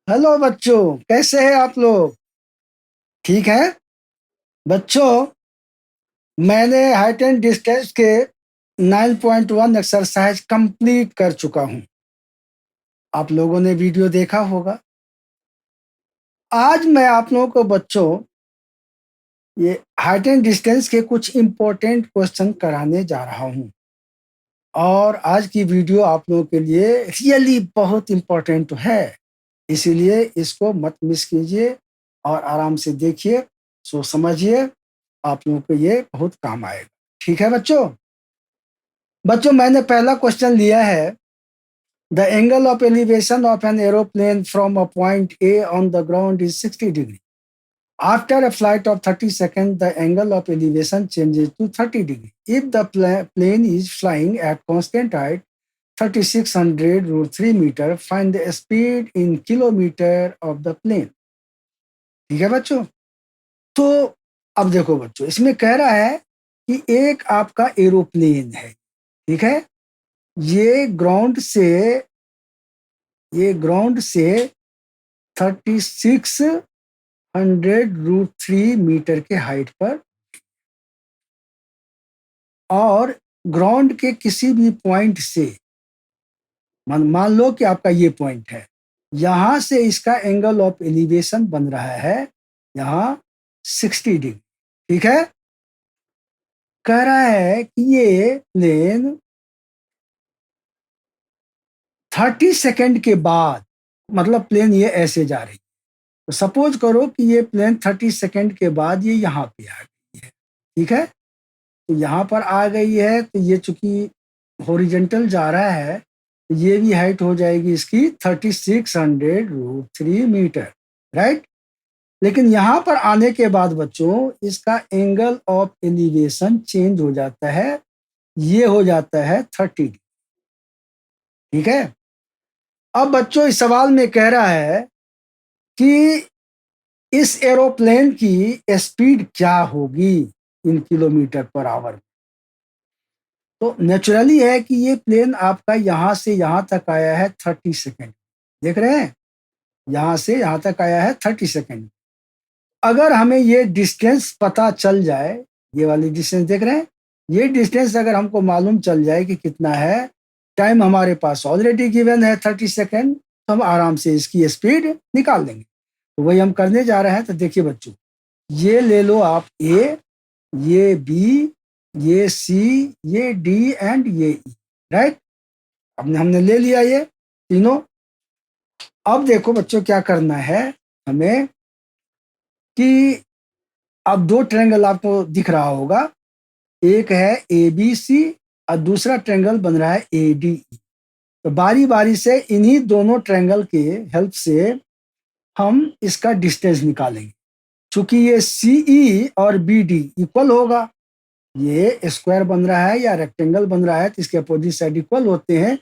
Hello बच्चों, कैसे हैं आप लोग? ठीक है बच्चों। मैंने हाइट एंड डिस्टेंस के 9.1 एक्सरसाइज कंप्लीट कर चुका हूं। आप लोगों ने वीडियो देखा होगा। आज मैं आप लोगों को बच्चों ये हाइट एंड डिस्टेंस के कुछ इम्पोर्टेंट क्वेश्चन कराने जा रहा हूं। और आज की वीडियो आप लोगों के लिए रियली बहुत इम्पोर्टेंट है, इसीलिए इसको मत मिस कीजिए और आराम से देखिए, सोच समझिए। आप लोगों को ये बहुत काम आएगा। ठीक है बच्चों? बच्चों, मैंने पहला क्वेश्चन लिया है। The angle of elevation of an aeroplane from a point A on the ground is 60 degree. After a flight of 30 seconds, the angle of elevation changes to 30 degree. If the plane is flying at constant height, 3600 root 3 meter, find the speed in kilometer of the plane. ठीक है बच्चों? तो अब देखो बच्चों, इसमें कह रहा है कि एक आपका एरोप्लेन है। ठीक है? ये ग्राउंड से ये ग्राउंड से 3600 रूट 3 मीटर के हाइट पर, और ग्राउंड के किसी भी पॉइंट से, मान लो कि आपका ये पॉइंट है, यहां से इसका एंगल ऑफ एलिवेशन बन रहा है यहाँ 60 डिग्री। ठीक है? कह रहा है कि ये प्लेन 30 सेकंड के बाद, मतलब प्लेन ये ऐसे जा रही है, तो सपोज करो कि ये प्लेन 30 सेकंड के बाद ये यहाँ पे आ गई है। ठीक है? तो यहाँ पर आ गई है, तो ये चूंकि हॉरिजेंटल जा रहा है, तो ये भी हाइट हो जाएगी इसकी 3600 रूट 3 मीटर। राइट? लेकिन यहाँ पर आने के बाद बच्चों, इसका एंगल ऑफ एलिवेशन चेंज हो जाता है, ये हो जाता है 30। ठीक है? अब बच्चों, इस सवाल में कह रहा है कि इस एरोप्लेन की स्पीड क्या होगी इन किलोमीटर पर आवर। तो नेचुरली है कि ये प्लेन आपका यहां से यहां तक आया है 30 सेकेंड। देख रहे हैं? यहां से यहां तक आया है 30 सेकेंड। अगर हमें ये डिस्टेंस पता चल जाए, ये वाली डिस्टेंस देख रहे हैं, ये डिस्टेंस अगर हमको मालूम चल जाए कि कितना है, टाइम हमारे पास ऑलरेडी गिवन है 30 सेकेंड, तो हम आराम से इसकी स्पीड निकाल लेंगे। तो वही हम करने जा रहे हैं। तो देखिए बच्चों, ये ले लो आप ए, ये बी, ये सी, ये डी एंड ये ई। राइट? हमने हमने ले लिया ये तीनों। अब देखो बच्चों, क्या करना है हमें कि अब दो ट्रायंगल आपको दिख रहा होगा। एक है ए बी सी और दूसरा ट्रायंगल बन रहा है ए डी ई। तो बारी बारी से इन्हीं दोनों ट्रायंगल के हेल्प से हम इसका डिस्टेंस निकालेंगे। चूंकि ये सी ई और बी डी इक्वल होगा, ये स्क्वायर बन रहा है या रेक्टेंगल बन रहा है, तो इसके अपोजिट साइड इक्वल होते हैं।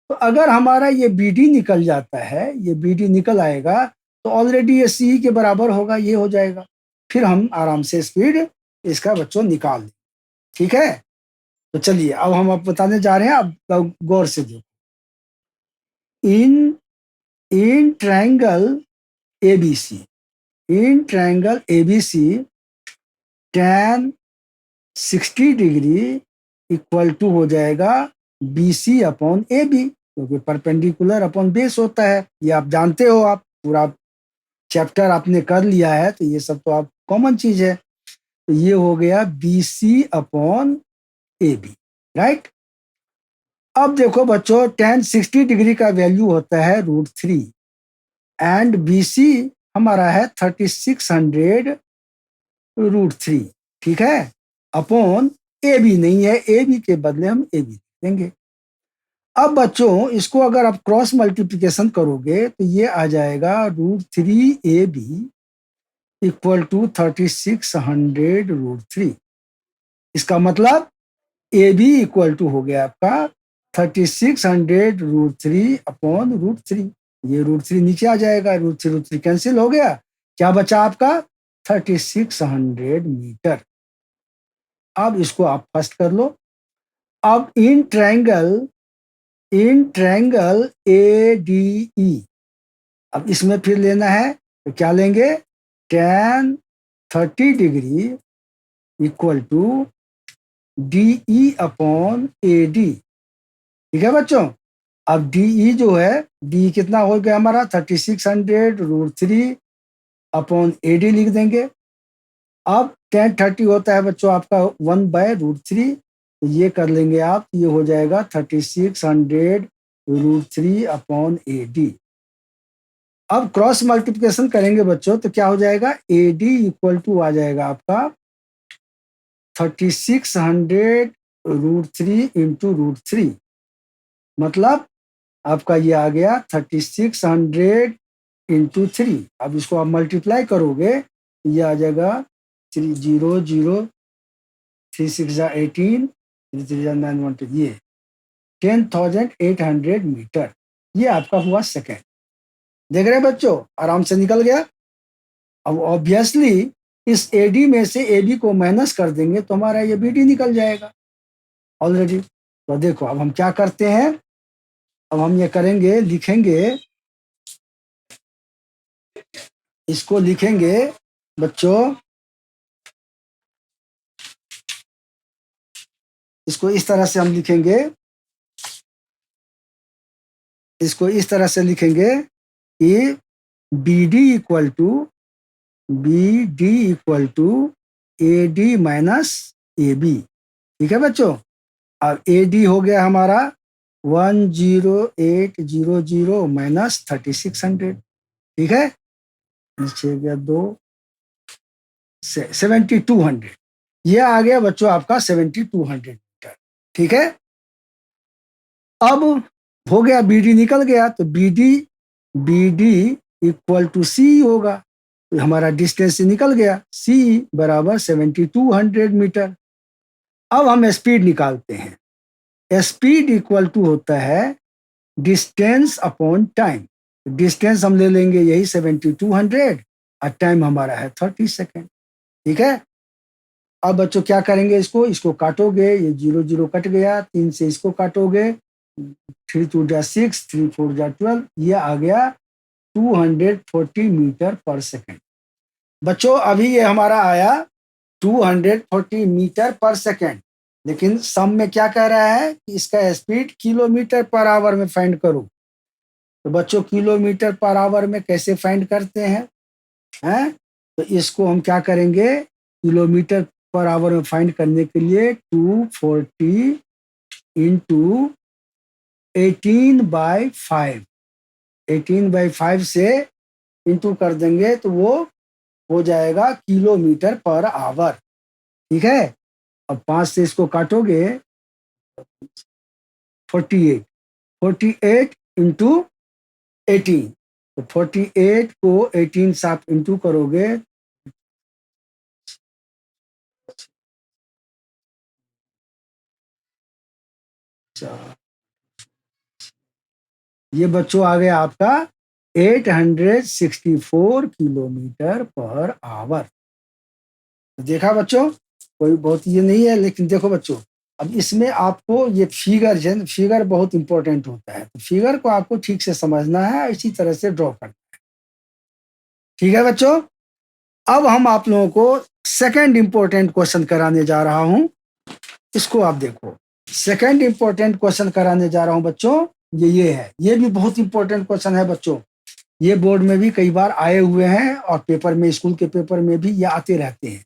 तो अगर हमारा ये बी डी निकल जाता है, ये बी डी निकल आएगा, तो ऑलरेडी ये सी के बराबर होगा, ये हो जाएगा। फिर हम आराम से स्पीड इसका बच्चों निकाल दें। ठीक है? तो चलिए, अब हम अब बताने जा रहे हैं। अब गौर से देखो। In in triangle ABC, in triangle ABC, tan 60 degree equal to हो जाएगा BC अपॉन AB, क्योंकि परपेंडिकुलर अपॉन बेस होता है। ये आप जानते हो, आप पूरा चैप्टर आपने कर लिया है, तो ये सब तो आप कॉमन चीज है। तो ये हो गया BC अपॉन AB। राइट? अब देखो बच्चों, tan 60 डिग्री का वैल्यू होता है रूट 3, एंड BC हमारा है 3600 रूट 3। ठीक है? अपॉन AB नहीं है, AB के बदले हम AB देंगे। अब बच्चों, इसको अगर आप क्रॉस मल्टीप्लिकेशन करोगे, तो ये आ जाएगा root 3AB equal to 3600 root 3। इसका मतलब AB इक्वल टू हो गया आपका 3600 रूट 3 अपॉन रूट 3। ये रूट 3 नीचे आ जाएगा, रूट 3 कैंसिल हो गया। क्या बचा आपका? 3600 मीटर। अब इसको आप फर्स्ट कर लो। अब in triangle A D E, अब इसमें फिर लेना है तो क्या लेंगे, tan 30 degree equal to DE upon AD। ठीक है बच्चों। अब DE जो है, DE कितना हो गया हमारा 3600√3 अपॉन AD लिख देंगे। अब tan 30 होता है बच्चों आपका 1/√3, तो ये कर लेंगे आप, ये हो जाएगा 3600√3 अपॉन AD। अब क्रॉस मल्टीप्लिकेशन करेंगे बच्चों तो क्या हो जाएगा, AD इक्वल टू आ जाएगा आपका 3600√3 इंटू √3, मतलब आपका ये आ गया 3600 इंटू 3। अब इसको आप मल्टीप्लाई करोगे, ये आ जाएगा 3 3 ये 10,800 मीटर, ये आपका हुआ सेकेंड। देख रहे हैं बच्चों, आराम से निकल गया। अब ऑब्वियसली इस AD में से AB को माइनस कर देंगे तो हमारा ये BD निकल जाएगा ऑलरेडी। तो देखो अब हम क्या करते हैं, अब हम ये करेंगे, लिखेंगे, इसको लिखेंगे बच्चों, इसको इस तरह से हम लिखेंगे, इसको इस तरह से लिखेंगे कि BD equal to AD minus AB। ठीक है बच्चों। अब AD हो गया हमारा 10800 माइनस 3600। ठीक है, नीचे गया 2 7200, ये आ गया बच्चों आपका 7200 मीटर। ठीक है। अब हो गया, BD निकल गया, तो BD इक्वल टू C होगा, तो हमारा डिस्टेंस निकल गया, C बराबर 7200 मीटर। अब हम स्पीड निकालते हैं। स्पीड इक्वल टू होता है डिस्टेंस अपॉन टाइम। डिस्टेंस हम ले लेंगे यही 7200 और टाइम हमारा है 30 सेकेंड। ठीक है। अब बच्चों क्या करेंगे, इसको काटोगे, ये 0 0 कट गया, 3 से इसको काटोगे, 3 2 जा 6, 3 4 जा 12, ये आ गया 240 मीटर पर सेकेंड। बच्चों अभी ये हमारा आया 240 मीटर पर सेकेंड, लेकिन सम में क्या कह रहा है कि इसका स्पीड किलोमीटर पर आवर में फाइंड करो। तो बच्चों किलोमीटर पर आवर में कैसे फाइंड करते हैं? तो इसको हम क्या करेंगे, किलोमीटर पर आवर में फाइंड करने के लिए 240 इंटू 18/5, 18/5 से इंटू कर देंगे तो वो हो जाएगा किलोमीटर पर आवर। ठीक है। अब 5 से इसको काटोगे, 48, 48 इंटू 18, तो 48 को 18 साथ इंटू करोगे, ये बच्चों आ गया आपका 864 किलोमीटर पर आवर। तो देखा बच्चों, कोई बहुत ये नहीं है, लेकिन देखो बच्चों, अब इसमें आपको ये फिगर बहुत इंपॉर्टेंट होता है, तो फिगर को आपको ठीक से समझना है, इसी तरह से ड्रॉ करना है। ठीक है बच्चों। अब हम आप लोगों को सेकंड इंपॉर्टेंट क्वेश्चन कराने जा रहा हूं, इसको आप देखो। सेकंड इंपॉर्टेंट क्वेश्चन कराने जा रहा हूं बच्चों, ये है, ये भी बहुत इंपॉर्टेंट क्वेश्चन है बच्चों। ये बोर्ड में भी कई बार आए हुए हैं और पेपर में, स्कूल के पेपर में भी ये आते रहते हैं।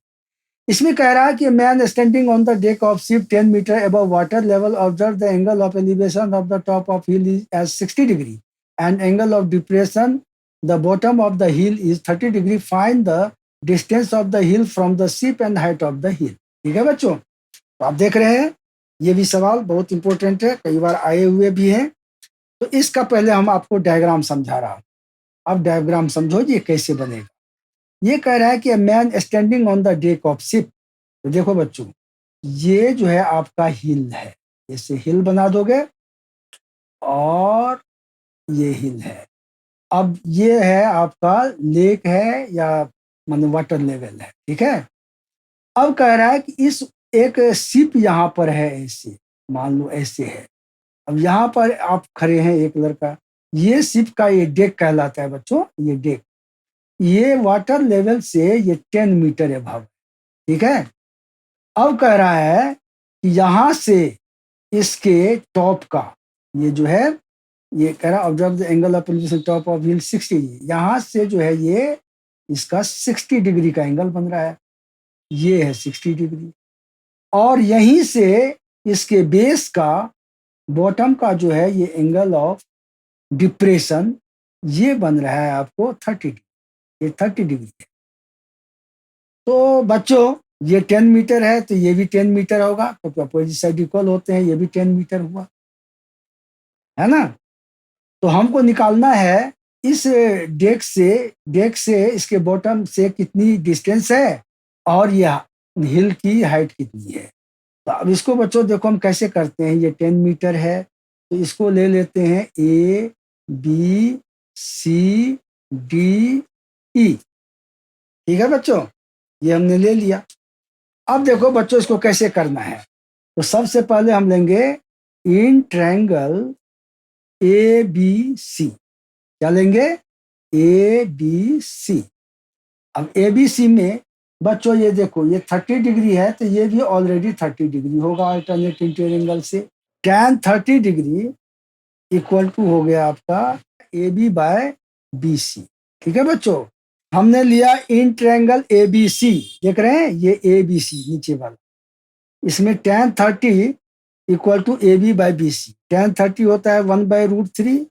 इसमें कह रहा है कि man standing on the deck of ship 10 metre above water level observe the angle of elevation of the top of hill is as 60 degree and angle of depression the bottom of the hill is 30 degree. Find the distance of the hill from the ship and height of the hill. ठीक है बच्चों। तो आप देख रहे हैं, ये भी सवाल बहुत इंपॉर्टेंट है, कई बार आए हुए भी हैं। तो इसका पहले हम आपको डायग्राम समझा रहा हूं। अब डायग्राम समझो ये कैसे बनेगा। ये कह रहा है कि man standing on the deck of ship. तो देखो बच्चों, ये जो है आपका हिल है, इसे हिल बना दोगे और ये हिल है। अब ये है आपका लेक है या मान वाटर लेवल है। ठीक है। अब कह रहा है कि इस एक शिप यहाँ पर है, ऐसे मान लो ऐसे है। अब यहाँ पर आप खड़े हैं, एक लड़का, ये शिप का ये डेक कहलाता है बच्चों, ये डेक। ये वाटर लेवल से ये 10 मीटर अबव, ठीक है। अब कह रहा है कि यहां से इसके टॉप का ये जो है, ये कह रहा observe the angle of elevation top of hill 60, यहां से जो है ये इसका 60 डिग्री का एंगल बन रहा है, ये है 60 डिग्री। और यहीं से इसके बेस का बॉटम का जो है ये एंगल ऑफ डिप्रेशन ये बन रहा है आपको 30 डिग्री, ये 30 डिग्री है। तो बच्चों ये 10 मीटर है तो ये भी 10 मीटर होगा, तो अपोजिट साइड इक्वल होते हैं, ये भी 10 मीटर हुआ, है ना। तो हमको निकालना है इस डेक से इसके बॉटम से कितनी डिस्टेंस है और यह हिल की हाइट कितनी है। तो अब इसको बच्चों देखो हम कैसे करते हैं, ये 10 मीटर है तो इसको ले लेते हैं A B C D E, ठीक है बच्चों, ये हमने ले लिया। अब देखो बच्चों इसको कैसे करना है, तो सबसे पहले हम लेंगे in triangle A B C, क्या लेंगे, ए बी सी। अब ए बी सी में बच्चों ये देखो ये 30 डिग्री है तो ये भी ऑलरेडी 30 डिग्री होगा अल्टरनेट इंटीरियर एंगल से। tan 30 डिग्री इक्वल टू हो गया आपका A B by B C, ठीक है बच्चों। हमने लिया in triangle A B C, देख रहे हैं ये ए बी सी नीचे वाला, इसमें tan 30 equal to A B by B C. tan 30 होता है 1/√3,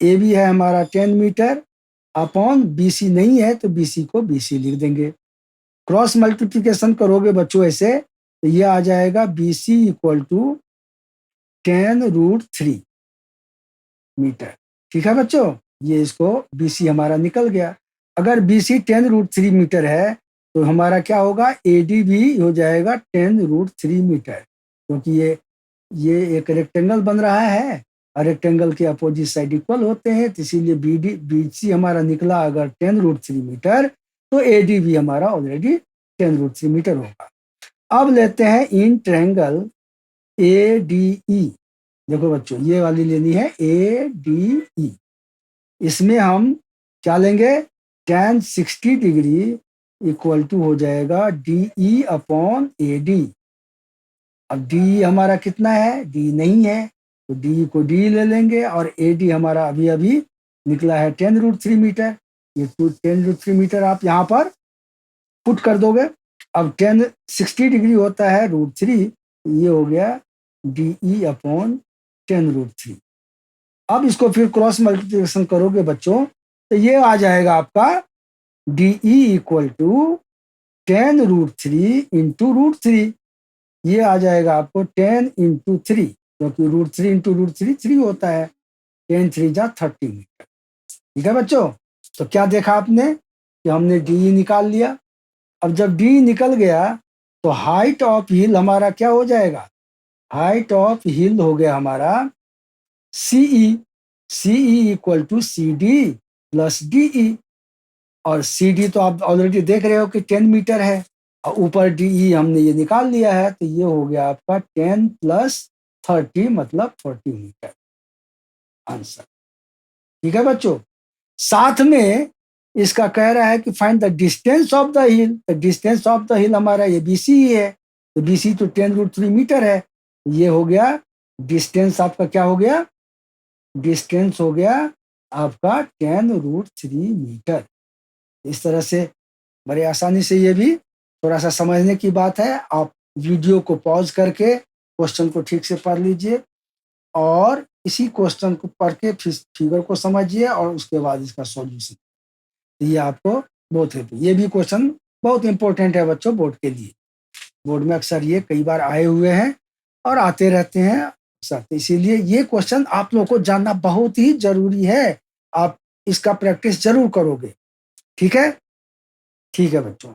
ए बी है हमारा 10 मीटर अपॉन बी सी नहीं है तो बी सी को बी सी लिख देंगे। क्रॉस मल्टीप्लिकेशन करोगे बच्चों ऐसे तो ये आ जाएगा B C equal to 10√3 metre, ठीक है बच्चों। ये इसको बी सी हमारा निकल गया। अगर बी सी 10√3 मीटर है तो हमारा क्या होगा, ए डी भी हो जाएगा 10√3 मीटर, क्योंकि ये एक रेक्टेंगल बन रहा है और रेक्टेंगल के अपोजिट साइड इक्वल होते हैं, तो इसीलिए बी सी हमारा निकला अगर 10√3 मीटर तो ए डी भी हमारा ऑलरेडी 10√3 मीटर होगा। अब लेते हैं in triangle A D E, देखो बच्चों ये वाली लेनी है ए डी ई। इसमें हम क्या लेंगे, tan 60 डिग्री इक्वल टू हो जाएगा D E upon A D. अब डी हमारा कितना है, डी नहीं है तो डी को डी ले लेंगे और ए डी हमारा अभी अभी निकला है 10√3 मीटर। ये 10√3 मीटर आप यहाँ पर पुट कर दोगे। अब 60 डिग्री होता है √3, ये हो गया डी ई अपॉन 10√3। अब इसको फिर क्रॉस मल्टीप्लिकेशन करोगे बच्चों तो ये आ जाएगा आपका D E equal to 10√3 into √3, ये आ जाएगा आपको 10 इंटू 3, क्योंकि √3 इंटू √3 3 होता है, 10 3 जा 30 मीटर, ठीक है बच्चों। तो क्या देखा आपने कि हमने डी निकाल लिया। अब जब डी निकल गया तो हाइट ऑफ हिल हमारा क्या हो जाएगा, हाइट ऑफ हिल हो गया हमारा C E, C E equal to C D plus D E. और सी डी तो आप ऑलरेडी देख रहे हो कि 10 मीटर है और ऊपर डी ई हमने ये निकाल लिया है, तो ये हो गया आपका 10 + 30 मतलब 40 मीटर आंसर, ठीक है बच्चों। साथ में इसका कह रहा है कि find the distance of the hill, the distance of the हिल हमारा ये बी सी ही है, तो बी सी तो 10√3 मीटर है, ये हो गया डिस्टेंस आपका क्या हो गया, डिस्टेंस हो गया आपका 10√3 मीटर। इस तरह से बड़े आसानी से ये भी थोड़ा सा समझने की बात है। आप वीडियो को पॉज करके क्वेश्चन को ठीक से पढ़ लीजिए और इसी क्वेश्चन को पढ़ के फिगर को समझिए और उसके बाद इसका सॉल्यूशन, ये आपको बहुत हेल्प। ये भी क्वेश्चन बहुत इंपॉर्टेंट है बच्चों बोर्ड के लिए, बोर्ड में अक्सर ये कई बार आए हुए हैं और आते रहते हैं अक्सर, इसीलिए ये क्वेश्चन आप लोगों को जानना बहुत ही जरूरी है। आप इसका प्रैक्टिस जरूर करोगे, ठीक है, ठीक है बच्चों।